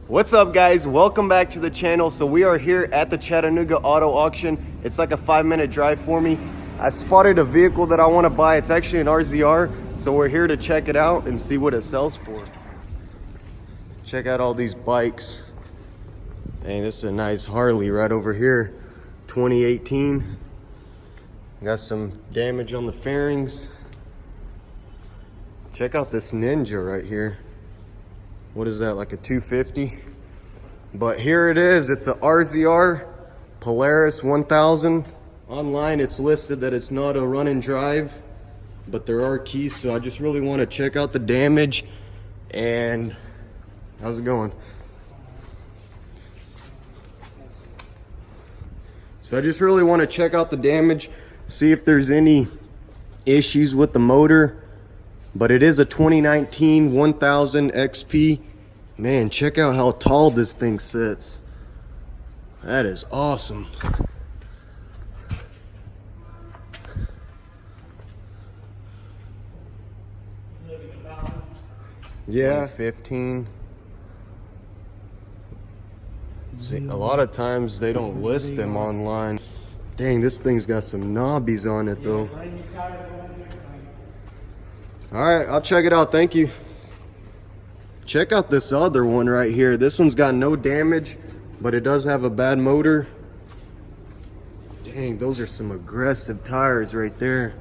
What's up, guys? Welcome back to the channel. So we are here at the Chattanooga Auto Auction. It's like a 5-minute drive for me. I spotted a vehicle that I want to buy. It's actually an RZR, so we're here to check it out and see what it sells for. Check out all these bikes. Dang, this is a nice Harley right over here. 2018. Got some damage on the fairings. Check out this Ninja right here. What is that, like a 250? But here it is. It's a RZR Polaris 1000. Online it's listed that it's not a run and drive, but there are keys, so I just really want to check out the damage. And how's it going? So I just really want to check out the damage, see if there's any issues with the motor. But it is a 2019 1000 XP. Man, check out how tall this thing sits. That is awesome. Yeah, 15. See, a lot of times they don't list them online. Dang, this thing's got some knobbies on it though. All right, I'll check it out. Thank you. Check out this other one right here. This one's got no damage, but it does have a bad motor. Dang, those are some aggressive tires right there.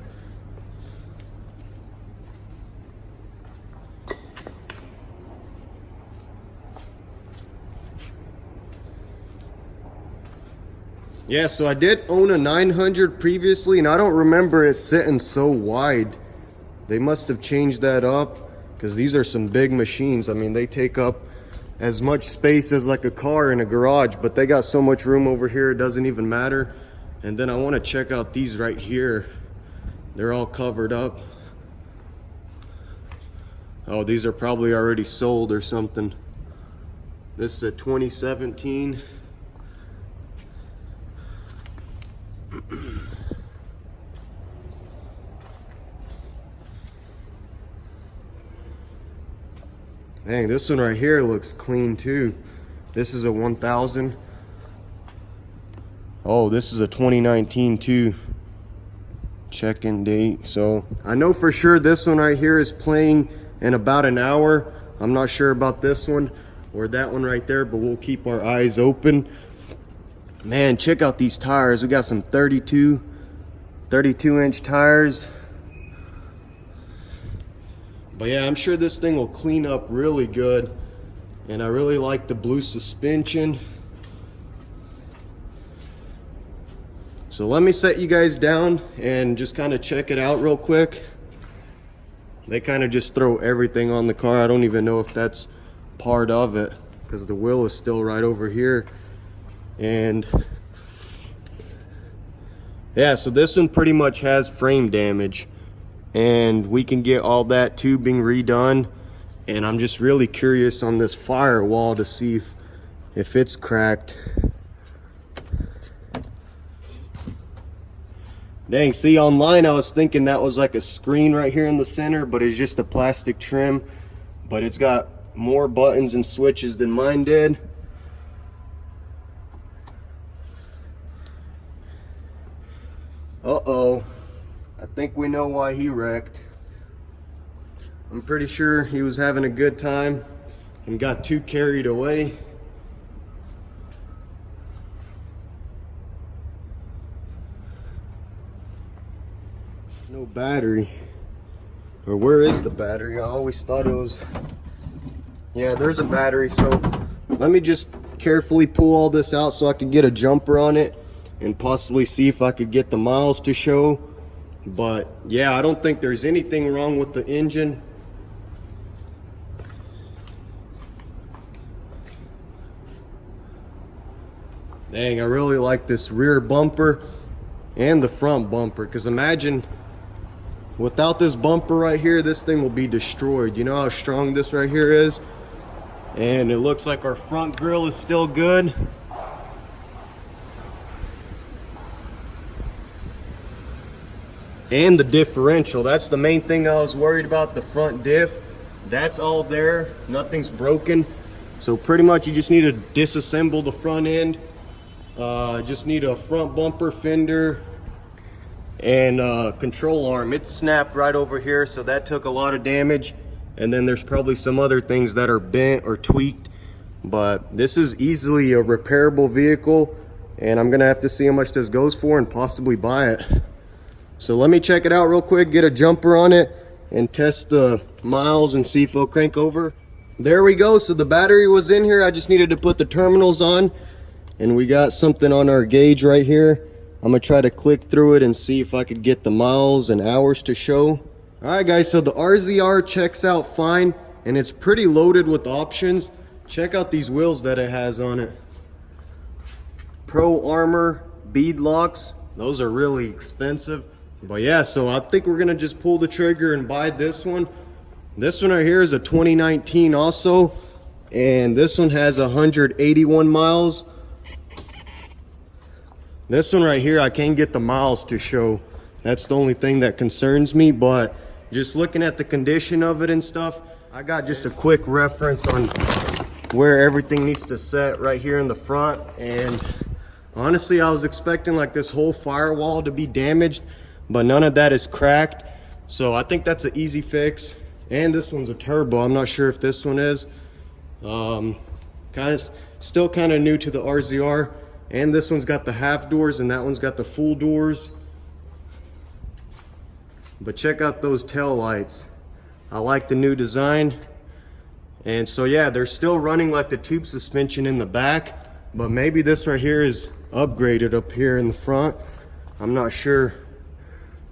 Yeah, so I did own a 900 previously, and I don't remember it sitting so wide. They must have changed that up, because these are some big machines. I mean, they take up as much space as like a car in a garage, but they got so much room over here it doesn't even matter. And then I want to check out these right here. They're all covered up. Oh, these are probably already sold or something. This is a 2017. Dang, this one right here looks clean too. This is a 1000. Oh, this is a 2019 too. Check-in date. So I know for sure this one right here is playing in about an hour. I'm not sure about this one or that one right there, but we'll keep our eyes open. Man, check out these tires. We got some 32-inch tires. But yeah, I'm sure this thing will clean up really good. And I really like the blue suspension. So let me set you guys down and just kind of check it out real quick. They kind of just throw everything on the car. I don't even know if that's part of it, because the wheel is still right over here. And yeah, so this one pretty much has frame damage, and we can get all that tubing redone. And I'm just really curious on this firewall to see if it's cracked. Dang, see, online I was thinking that was like a screen right here in the center, but it's just a plastic trim. But it's got more buttons and switches than mine did. Uh-oh, I think we know why he wrecked. I'm pretty sure he was having a good time and got too carried away. No battery. Or where is the battery? I always thought it was... Yeah, there's a battery. So let me just carefully pull all this out so I can get a jumper on it and possibly see if I could get the miles to show. But yeah, I don't think there's anything wrong with the engine. Dang, I really like this rear bumper and the front bumper, because imagine without this bumper right here, this thing will be destroyed. You know how strong this right here is? And it looks like our front grille is still good. And the differential, that's the main thing I was worried about, the front diff. That's all there, nothing's broken. So pretty much you just need to disassemble the front end. Just need a front bumper, fender, and control arm. It's snapped right over here, so that took a lot of damage. And then there's probably some other things that are bent or tweaked, but this is easily a repairable vehicle, and I'm gonna have to see how much this goes for and possibly buy it. So let me check it out real quick, get a jumper on it and test the miles and see if it'll crank over. There we go. So the battery was in here. I just needed to put the terminals on, and we got something on our gauge right here. I'm gonna try to click through it and see if I could get the miles and hours to show. All right guys, so the RZR checks out fine, and it's pretty loaded with options. Check out these wheels that it has on it. Pro Armor bead locks. Those are really expensive. But yeah, so I think we're gonna just pull the trigger and buy this one. This one right here is a 2019 also, and this one has 181 miles. This one right here, I can't get the miles to show. That's the only thing that concerns me, but just looking at the condition of it and stuff, I got just a quick reference on where everything needs to set right here in the front. And honestly, I was expecting like this whole firewall to be damaged, but none of that is cracked. So I think that's an easy fix. And this one's a turbo. I'm not sure if this one is. Still kind of new to the RZR. And this one's got the half doors and that one's got the full doors. But check out those tail lights. I like the new design. And so yeah, they're still running like the tube suspension in the back, but maybe this right here is upgraded up here in the front. I'm not sure.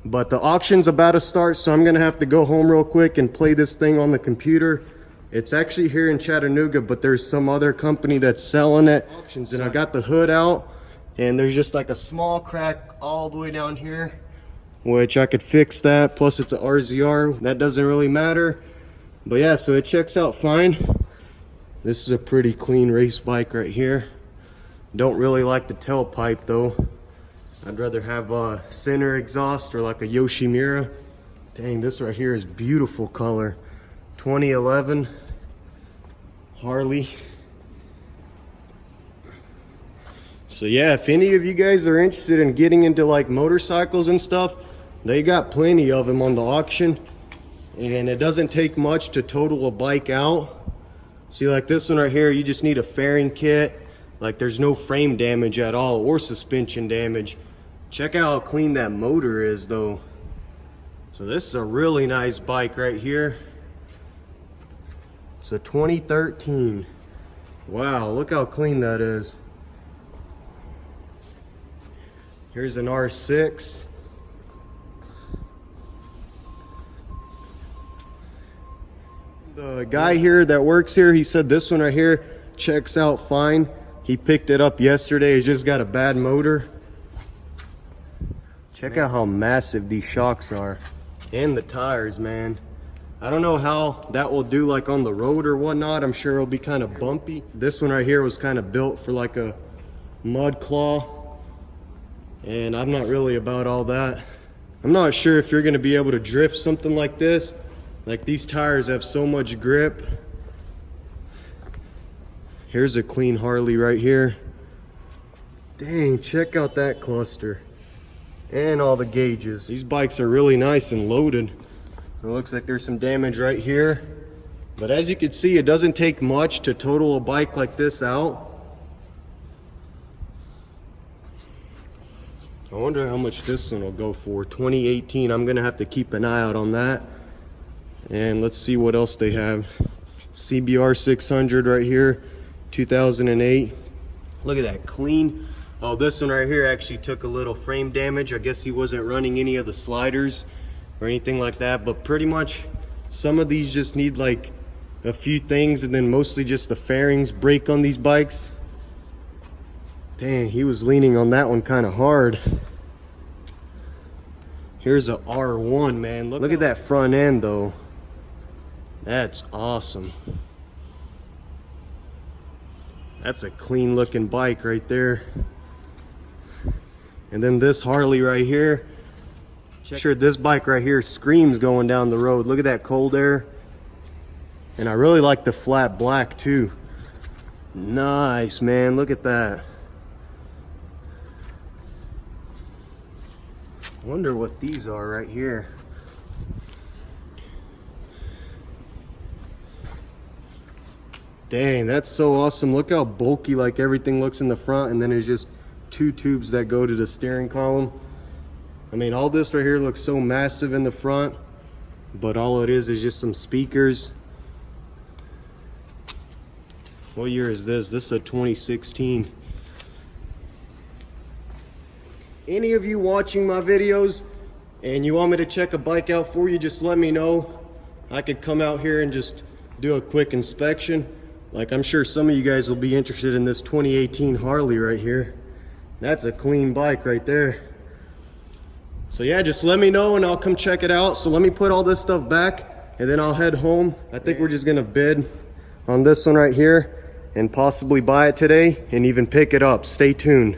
But the auction's about to start, so I'm gonna have to go home real quick and play this thing on the computer. It's actually here in Chattanooga, but there's some other company that's selling it. Auctions, and I got the hood out, and there's just like a small crack all the way down here, which I could fix that. Plus it's an RZR, that doesn't really matter. But yeah, so it checks out fine. This is a pretty clean race bike right here. Don't really like the tailpipe though. I'd rather have a center exhaust or like a Yoshimura. Dang, this right here is beautiful color. 2011 Harley. So yeah, if any of you guys are interested in getting into like motorcycles and stuff, they got plenty of them on the auction. And it doesn't take much to total a bike out. See, like this one right here, you just need a fairing kit. Like there's no frame damage at all or suspension damage. Check out how clean that motor is though. So this is a really nice bike right here. It's a 2013. Wow, look how clean that is. Here's an R6. The guy here that works here, he said this one right here checks out fine. He picked it up yesterday. It's just got a bad motor. Check out how massive these shocks are. And the tires, man. I don't know how that will do like on the road or whatnot. I'm sure it'll be kind of bumpy. This one right here was kind of built for like a mud claw. And I'm not really about all that. I'm not sure if you're gonna be able to drift something like this. Like these tires have so much grip. Here's a clean Harley right here. Dang, check out that cluster. And all the gauges. These bikes are really nice and loaded. It looks like there's some damage right here. But as you can see, it doesn't take much to total a bike like this out. I wonder how much this one will go for. 2018, I'm gonna have to keep an eye out on that. And let's see what else they have. CBR 600 right here, 2008. Look at that, clean. Oh, this one right here actually took a little frame damage. I guess he wasn't running any of the sliders or anything like that, but pretty much some of these just need like a few things, and then mostly just the fairings break on these bikes. Dang, he was leaning on that one kind of hard. Here's a R1, man. Look at that front end though. That's awesome. That's a clean looking bike right there. And then this Harley right here. Sure, this bike right here screams going down the road. Look at that cold air. And I really like the flat black too. Nice, man. Look at that. Wonder what these are right here. Dang, that's so awesome. Look how bulky like everything looks in the front, and then there's just 2 tubes that go to the steering column. I mean, all this right here looks so massive in the front, but all it is just some speakers. What year is this? This is a 2016. Any of you watching my videos and you want me to check a bike out for you, just let me know. I could come out here and just do a quick inspection. Like, I'm sure some of you guys will be interested in this 2018 Harley right here. That's a clean bike right there. So yeah, just let me know and I'll come check it out. So let me put all this stuff back and then I'll head home. I think we're just gonna bid on this one right here and possibly buy it today and even pick it up. Stay tuned.